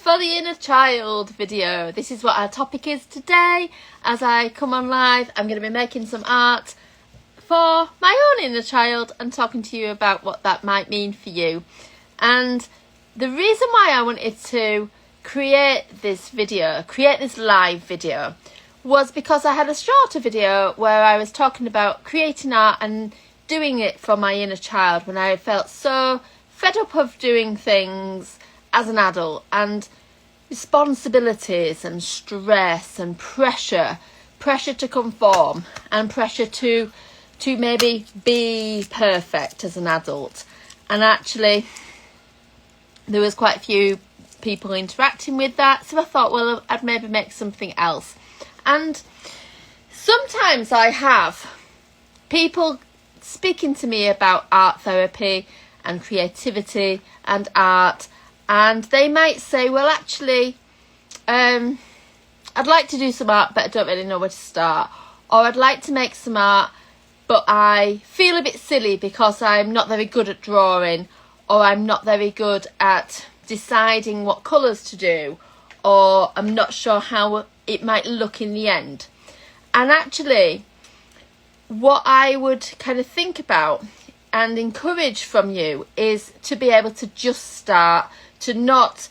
for the inner child video. This is what our topic is today. As I come on live, I'm going to be making some art for my own inner child and talking to you about what that might mean for you. And the reason why I wanted to create this live video, was because I had a shorter video where I was talking about creating art and doing it for my inner child when I felt so fed up of doing things as an adult, and responsibilities and stress and pressure to conform and pressure to maybe be perfect as an adult. And actually there was quite a few people interacting with that, so I thought, well, I'd maybe make something else. And sometimes I have people speaking to me about art therapy and creativity and art, and they might say, well, actually I'd like to do some art but I don't really know where to start, or I'd like to make some art but I feel a bit silly because I'm not very good at drawing, or I'm not very good at deciding what colours to do, or I'm not sure how it might look in the end. And actually what I would kind of think about and encourage from you is to be able to just start, to not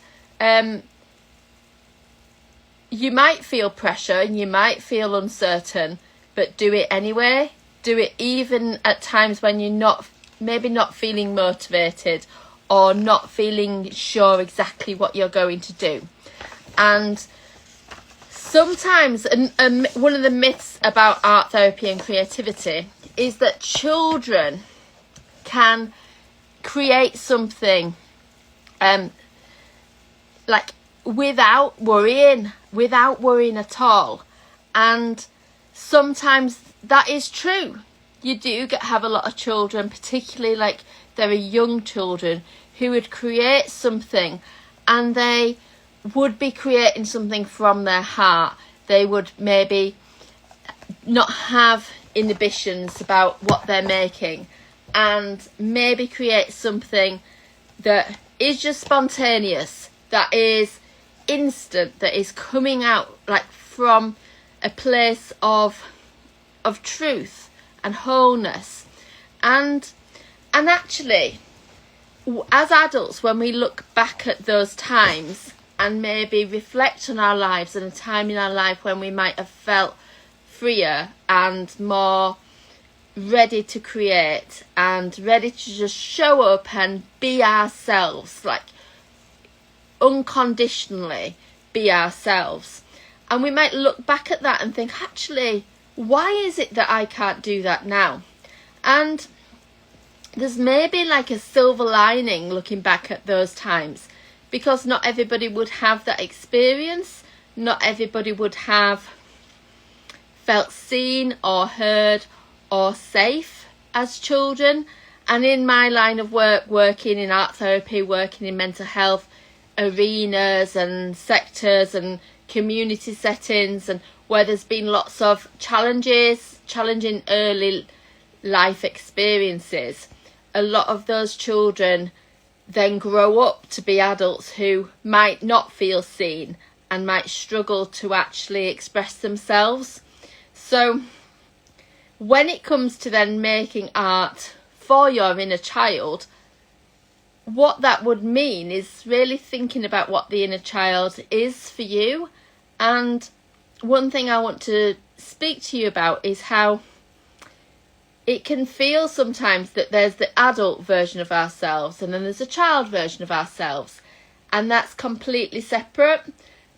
you might feel pressure and you might feel uncertain, but do it anyway. Do it even at times when you're maybe not feeling motivated or not feeling sure exactly what you're going to do. And sometimes one of the myths about art therapy and creativity is that children can create something like without worrying at all. And sometimes that is true. You do have a lot of children, particularly like there are young children, who would create something and they would be creating something from their heart. They would maybe not have inhibitions about what they're making, and maybe create something that is just spontaneous, that is instant, that is coming out like from a place of truth and wholeness. And actually, as adults, when we look back at those times and maybe reflect on our lives and a time in our life when we might have felt freer and more ready to create and ready to just show up and be ourselves, like unconditionally be ourselves. And we might look back at that and think, actually, why is it that I can't do that now? And there's maybe like a silver lining looking back at those times, because not everybody would have that experience. Not everybody would have felt seen or heard or safe as children. And in my line of work, working in art therapy, working in mental health arenas and sectors and community settings, and where there's been lots of challenging early life experiences, a lot of those children then grow up to be adults who might not feel seen and might struggle to actually express themselves. So when it comes to then making art for your inner child, what that would mean is really thinking about what the inner child is for you. And one thing I want to speak to you about is how it can feel sometimes that there's the adult version of ourselves and then there's a child version of ourselves, and that's completely separate.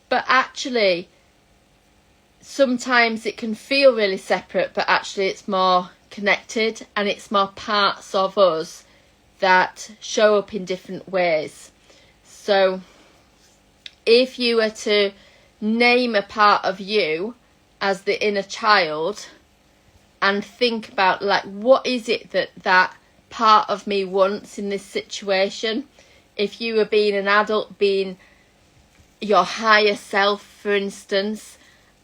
But actually sometimes it can feel really separate, but actually it's more connected, and it's more parts of us that show up in different ways. So if you were to name a part of you as the inner child and think about, like, what is it that part of me wants in this situation? If you were being an adult, being your higher self, for instance,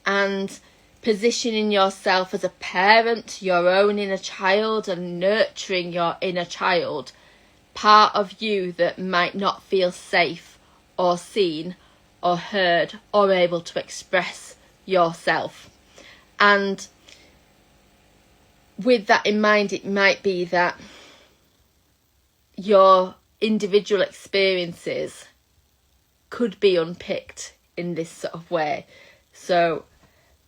and positioning yourself as a parent to your own inner child and nurturing your inner child, part of you that might not feel safe or seen or heard or able to express yourself. And with that in mind, it might be that your individual experiences could be unpicked in this sort of way. So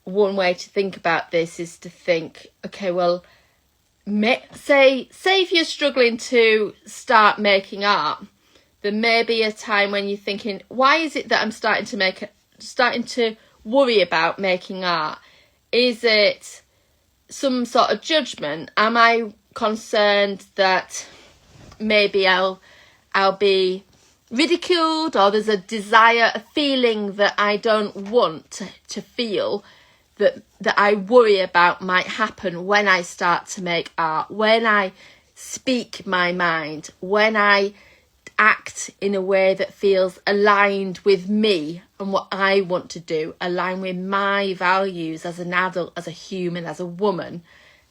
one way to think about this is to think, okay, well, say if you're struggling to start making art, there may be a time when you're thinking, why is it that I'm starting to worry about making art? Is it some sort of judgment? Am I concerned that maybe I'll be ridiculed, or there's a desire, a feeling that I don't want to feel, that I worry about might happen when I start to make art, when I speak my mind, when I act in a way that feels aligned with me and what I want to do, aligned with my values as an adult, as a human, as a woman,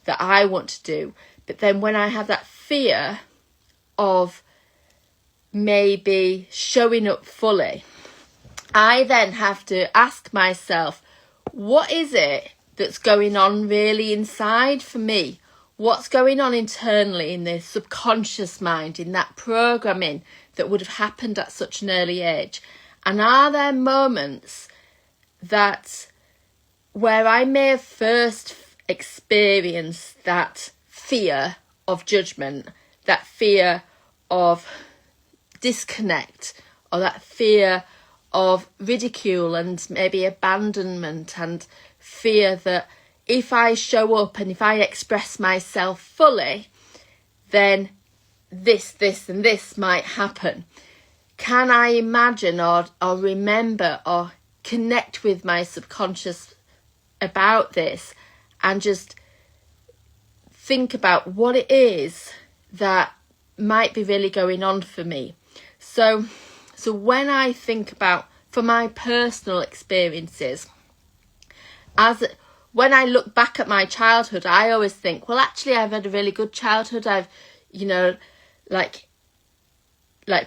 that I want to do. But then when I have that fear of maybe showing up fully, I then have to ask myself, what is it that's going on really inside for me? What's going on internally in the subconscious mind, in that programming that would have happened at such an early age? And are there moments that where I may have first experienced that fear of judgment, that fear of disconnect, or that fear of ridicule and maybe abandonment, and fear that if I show up and if I express myself fully, then this and this might happen? Can I imagine or remember or connect with my subconscious about this and just think about what it is that might be really going on for me? So when I think about, for my personal experiences, when I look back at my childhood, I always think, well, actually, I've had a really good childhood. I've, like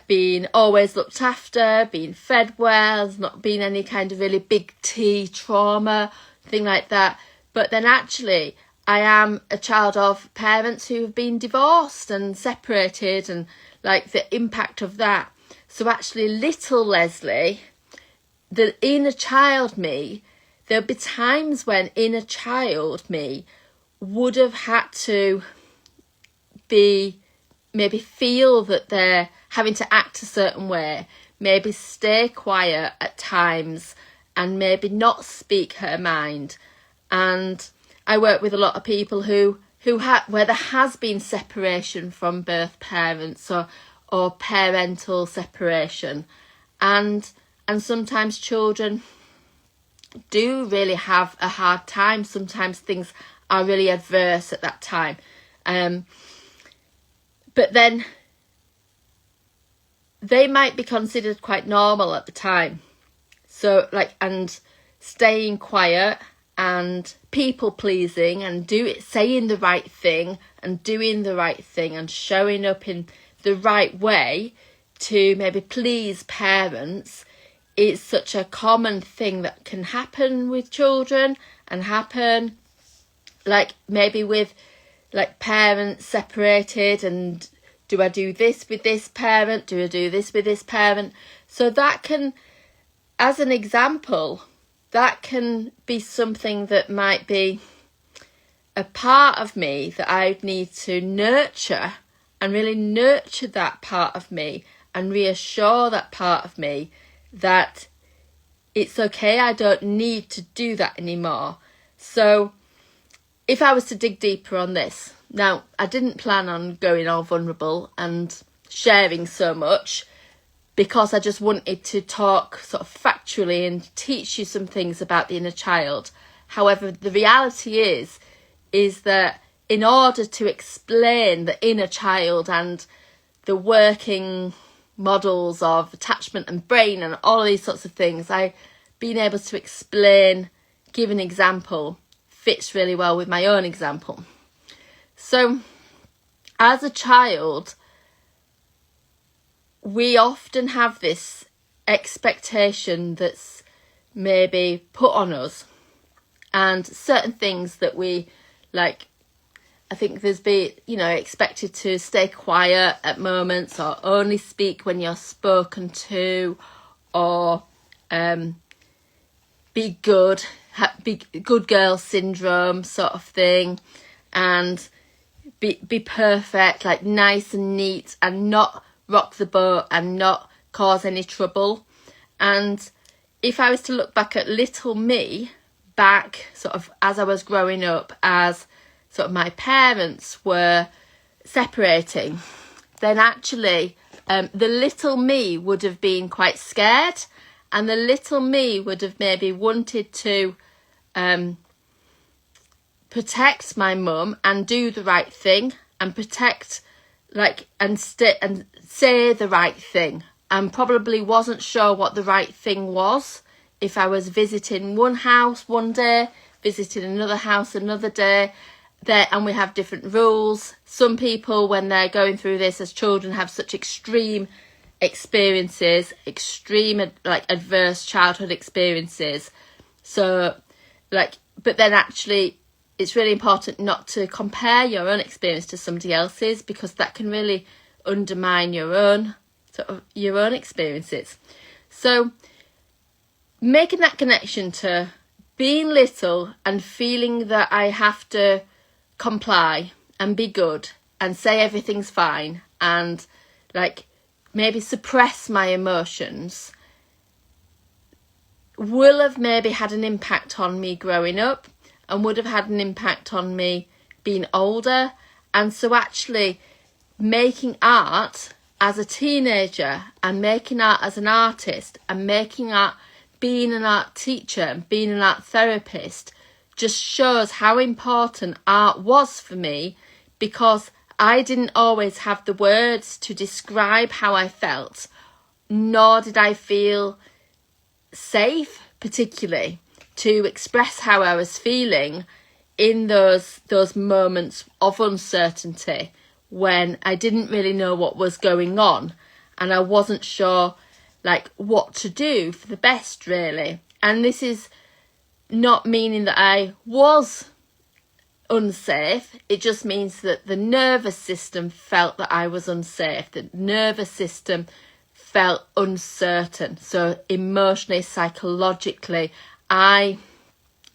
being always looked after, being fed well, there's not been any kind of really big T trauma, thing like that. But then actually, I am a child of parents who have been divorced and separated, and like the impact of that. So actually, little Leslie, the inner child me, there'll be times when inner child me would have had to maybe feel that they're having to act a certain way, maybe stay quiet at times, and maybe not speak her mind. And I work with a lot of people where there has been separation from birth parents or parental separation, and sometimes children do really have a hard time. Sometimes things are really adverse at that time, but then they might be considered quite normal at the time. So and staying quiet and people pleasing and saying the right thing and doing the right thing and showing up in the right way to maybe please parents is such a common thing that can happen with children, and happen maybe with parents separated, and do I do this with this parent? Do I do this with this parent? So that can, as an example, that can be something that might be a part of me that I need to nurture, and really nurture that part of me and reassure that part of me that it's okay, I don't need to do that anymore. So if I was to dig deeper on this, now I didn't plan on going all vulnerable and sharing so much, because I just wanted to talk sort of factually and teach you some things about the inner child. However, the reality is that in order to explain the inner child and the working models of attachment and brain and all of these sorts of things, being able to explain, give an example, fits really well with my own example. So as a child, we often have this expectation that's maybe put on us, and certain things that we like. I think there's been, expected to stay quiet at moments, or only speak when you're spoken to, or be good, be good girl syndrome sort of thing, and be perfect, like nice and neat, and not rock the boat and not cause any trouble. And if I was to look back at little me, back sort of as I was growing up, as sort of my parents were separating, then actually the little me would have been quite scared, and the little me would have maybe wanted to protect my mum and do the right thing, and protect, and say the right thing, and probably wasn't sure what the right thing was. If I was visiting one house one day, visiting another house another day, and we have different rules. Some people, when they're going through this as children, have such extreme experiences, adverse childhood experiences. So, but then actually, it's really important not to compare your own experience to somebody else's, because that can really undermine your own experiences. So, making that connection to being little and feeling that I have to comply and be good and say everything's fine, and maybe suppress my emotions, will have maybe had an impact on me growing up, and would have had an impact on me being older. And so actually making art as a teenager, and making art as an artist, and making art, being an art teacher and being an art therapist, just shows how important art was for me, because I didn't always have the words to describe how I felt, nor did I feel safe particularly to express how I was feeling in those moments of uncertainty, when I didn't really know what was going on, and I wasn't sure what to do for the best, really. And this is not meaning that I was unsafe. It just means that the nervous system felt that I was unsafe. The nervous system felt uncertain. So emotionally, psychologically, I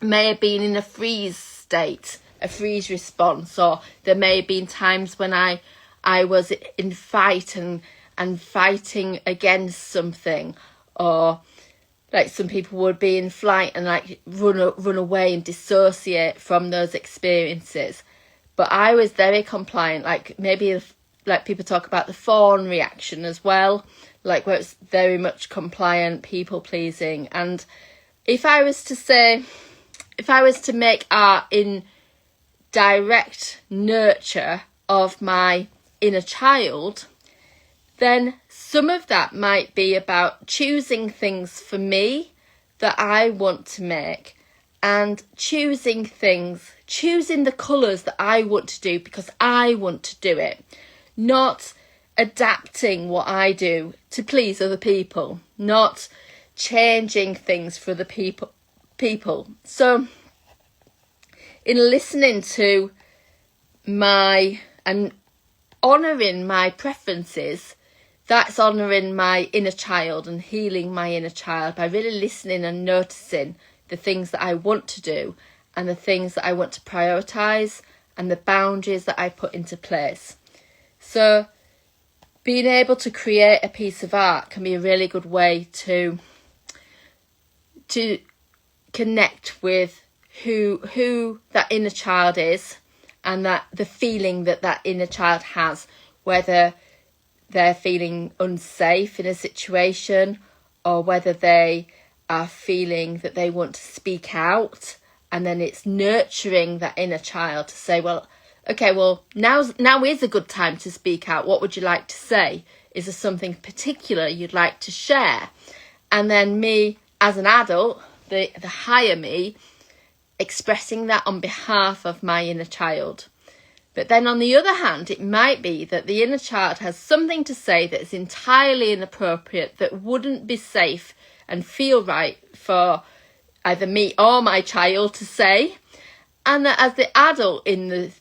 may have been in a freeze state, a freeze response, or there may have been times when I was in fight and fighting against something, or some people would be in flight and run away and dissociate from those experiences. But I was very compliant, maybe people talk about the fawn reaction as well, where it's very much compliant, people pleasing. And if I was to make art in direct nurture of my inner child, then some of that might be about choosing things for me that I want to make, and choosing the colours that I want to do because I want to do it, not adapting what I do to please other people, not changing things for other people. So in listening to and honouring my preferences, that's honouring my inner child and healing my inner child by really listening and noticing the things that I want to do, and the things that I want to prioritise, and the boundaries that I put into place. So being able to create a piece of art can be a really good way to connect with who that inner child is, and that the feeling that inner child has, whether they're feeling unsafe in a situation, or whether they are feeling that they want to speak out. And then it's nurturing that inner child to say, well, okay, now is a good time to speak out. What would you like to say? Is there something particular you'd like to share? And then me as an adult, the higher me, expressing that on behalf of my inner child. But then on the other hand, it might be that the inner child has something to say that is entirely inappropriate, that wouldn't be safe and feel right for either me or my child to say. And that as the adult in the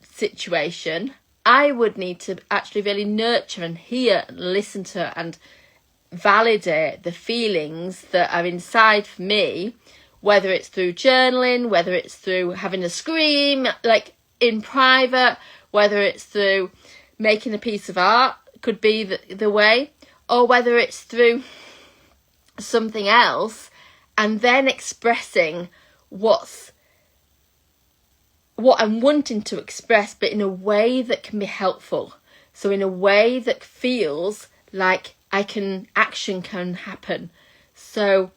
situation, I would need to actually really nurture and hear and listen to and validate the feelings that are inside for me, whether it's through journaling, whether it's through having a scream like in private, whether it's through making a piece of art, could be the way, or whether it's through something else, and then expressing what I'm wanting to express, but in a way that can be helpful. So in a way that feels like action can happen. So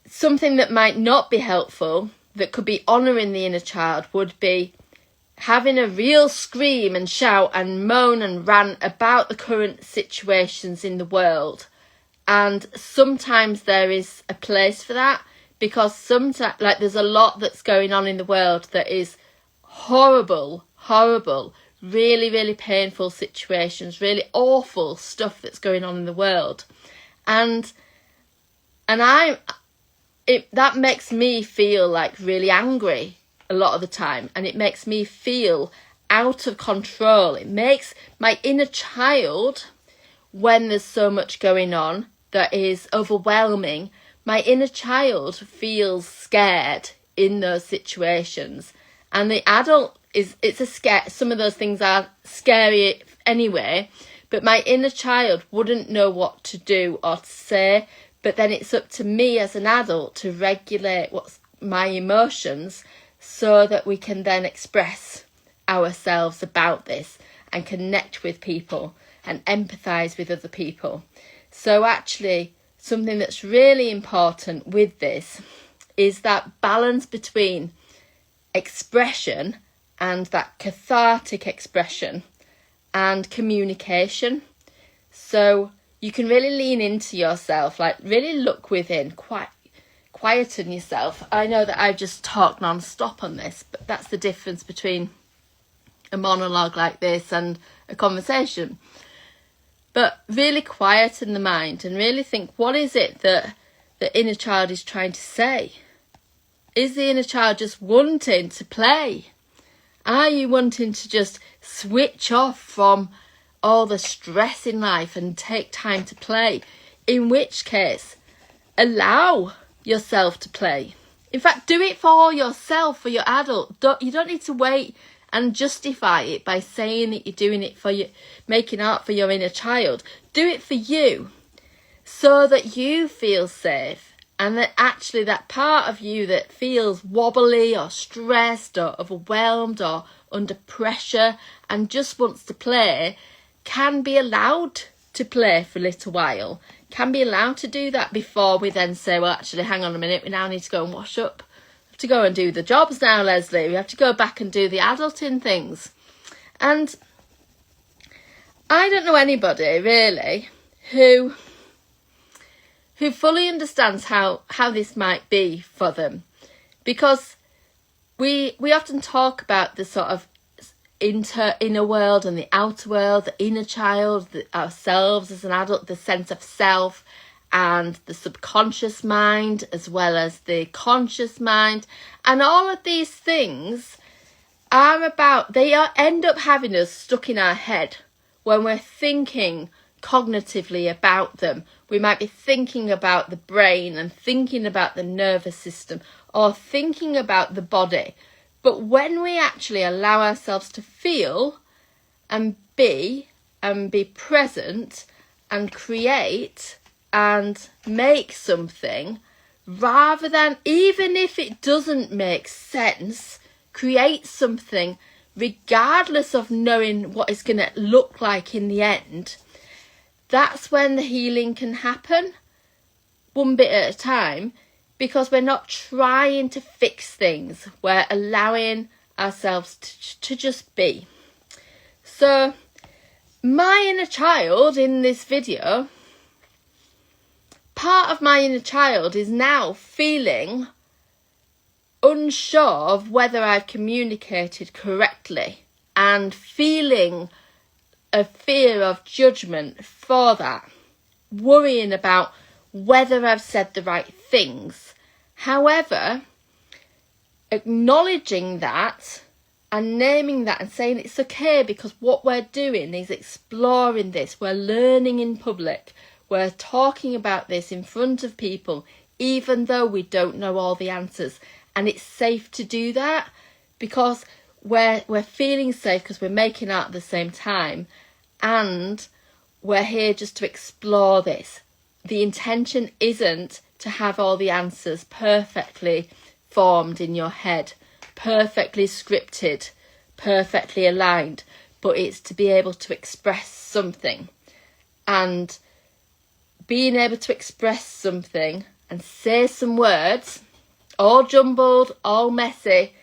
something that might not be helpful, that could be honouring the inner child, would be having a real scream and shout and moan and rant about the current situations in the world. And sometimes there is a place for that, because sometimes, like, there's a lot that's going on in the world that is horrible, really, really painful situations, really awful stuff that's going on in the world. And that makes me feel like really angry a lot of the time, and it makes me feel out of control. It makes my inner child, when there's so much going on that is overwhelming, my inner child feels scared in those situations. And the adult some of those things are scary anyway, but my inner child wouldn't know what to do or to say. But then it's up to me as an adult to regulate my emotions, so that we can then express ourselves about this and connect with people and empathise with other people. So actually, something that's really important with this is that balance between expression and that cathartic expression and communication. So you can really lean into yourself, like really look within, quieten yourself. I know that I've just talked non-stop on this, but that's the difference between a monologue like this and a conversation. But really quieten the mind and really think, what is it that the inner child is trying to say? Is the inner child just wanting to play? Are you wanting to just switch off from all the stress in life and take time to play? In which case, allow yourself to play. In fact, do it for yourself, for your adult. You don't need to wait and justify it by saying that you're doing it for you, making art for your inner child. Do it for you, so that you feel safe, and that actually that part of you that feels wobbly or stressed or overwhelmed or under pressure and just wants to play can be allowed to play for a little while, can be allowed to do that before we then say, well, actually, hang on a minute, we now need to go and wash up. We have to go and do the jobs now, Leslie. We have to go back and do the adulting things. And I don't know anybody, really, who fully understands how this might be for them. Because we often talk about the sort of inner world and the outer world, the inner child, ourselves as an adult, the sense of self, and the subconscious mind as well as the conscious mind. And all of these things end up having us stuck in our head when we're thinking cognitively about them. We might be thinking about the brain and thinking about the nervous system or thinking about the body. But when we actually allow ourselves to feel and be present and create and make something, rather than, even if it doesn't make sense, create something regardless of knowing what it's going to look like in the end, that's when the healing can happen, one bit at a time. Because we're not trying to fix things. We're allowing ourselves to just be. So, my inner child in this video, part of my inner child is now feeling unsure of whether I've communicated correctly and feeling a fear of judgment for that, worrying about whether I've said the right things. However, acknowledging that and naming that and saying it's okay, because what we're doing is exploring this. We're learning in public. We're talking about this in front of people, even though we don't know all the answers. And it's safe to do that because we're feeling safe because we're making art at the same time. And we're here just to explore this. The intention isn't to have all the answers perfectly formed in your head, perfectly scripted, perfectly aligned, but it's to be able to express something. And being able to express something and say some words, all jumbled, all messy,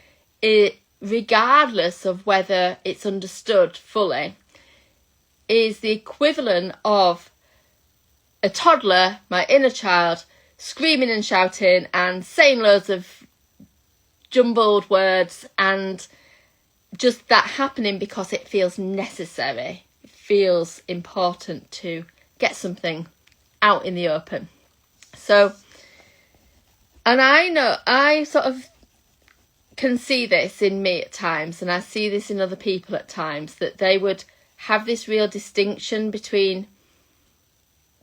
regardless of whether it's understood fully, is the equivalent of a toddler, my inner child, screaming and shouting and saying loads of jumbled words, and just that happening because it feels necessary. It feels important to get something out in the open. So, and I know I sort of can see this in me at times, and I see this in other people at times, that they would have this real distinction between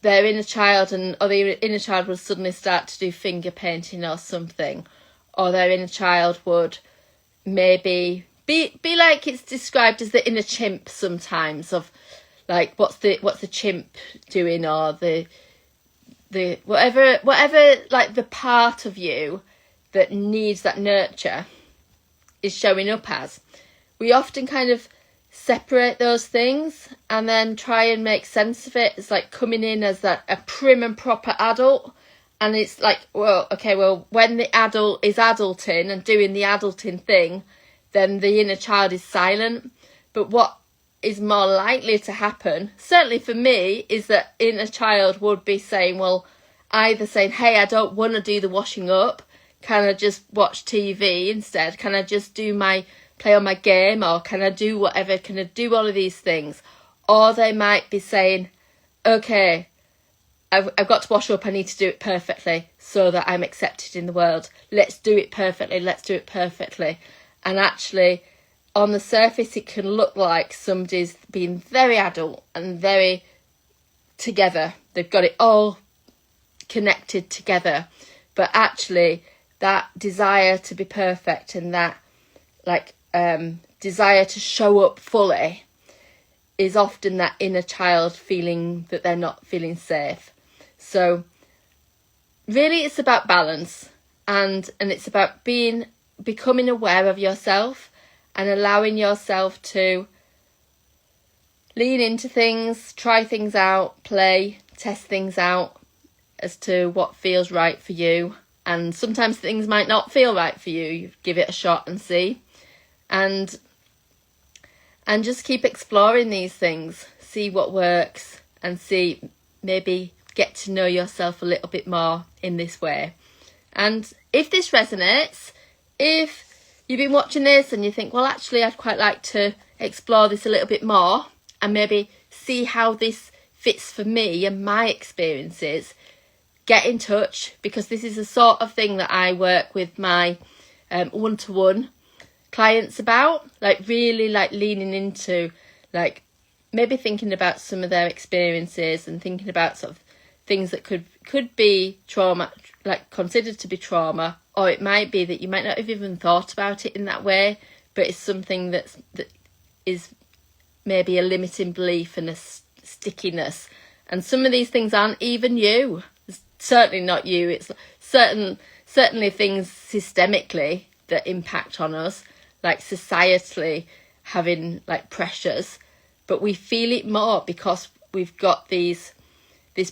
their inner child, or the inner child would suddenly start to do finger painting or something, or their inner child would maybe be like it's described as the inner chimp sometimes, of like what's the chimp doing, or the whatever like the part of you that needs that nurture is showing up as. We often kind of separate those things and then try and make sense of it. It's like coming in as a prim and proper adult, and it's like, well, okay, well, when the adult is adulting and doing the adulting thing, then the inner child is silent. But what is more likely to happen, certainly for me, is that inner child would be saying, well, either saying, hey, I don't want to do the washing up, can I just watch TV instead? Can I just play on my game, or can I do whatever? Can I do all of these things? Or they might be saying, okay, I've got to wash up, I need to do it perfectly so that I'm accepted in the world. Let's do it perfectly, let's do it perfectly. And actually, on the surface, it can look like somebody's been very adult and very together. They've got it all connected together. But actually, that desire to be perfect and that desire to show up fully is often that inner child feeling that they're not feeling safe. So really it's about balance, and it's about becoming aware of yourself and allowing yourself to lean into things, try things out, play, test things out as to what feels right for you. And sometimes things might not feel right for you. You give it a shot and see. And just keep exploring these things, see what works, and maybe get to know yourself a little bit more in this way. And if this resonates, if you've been watching this and you think, well, actually, I'd quite like to explore this a little bit more and maybe see how this fits for me and my experiences, get in touch, because this is the sort of thing that I work with my one-to-one clients about, like really like leaning into, like maybe thinking about some of their experiences and thinking about sort of things that could be trauma, like considered to be trauma, or it might be that you might not have even thought about it in that way, but it's something that is maybe a limiting belief and a stickiness. And some of these things aren't even you. It's certainly not you. It's certainly things systemically that impact on us, like societally having like pressures, but we feel it more because we've got this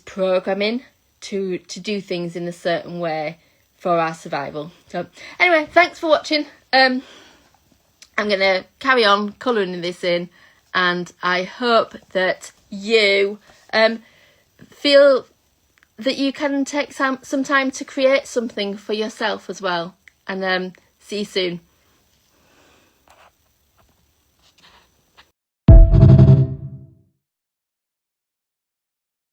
programming to do things in a certain way for our survival. So anyway, thanks for watching. I'm going to carry on colouring this in, and I hope that you feel that you can take some time to create something for yourself as well, and See you soon.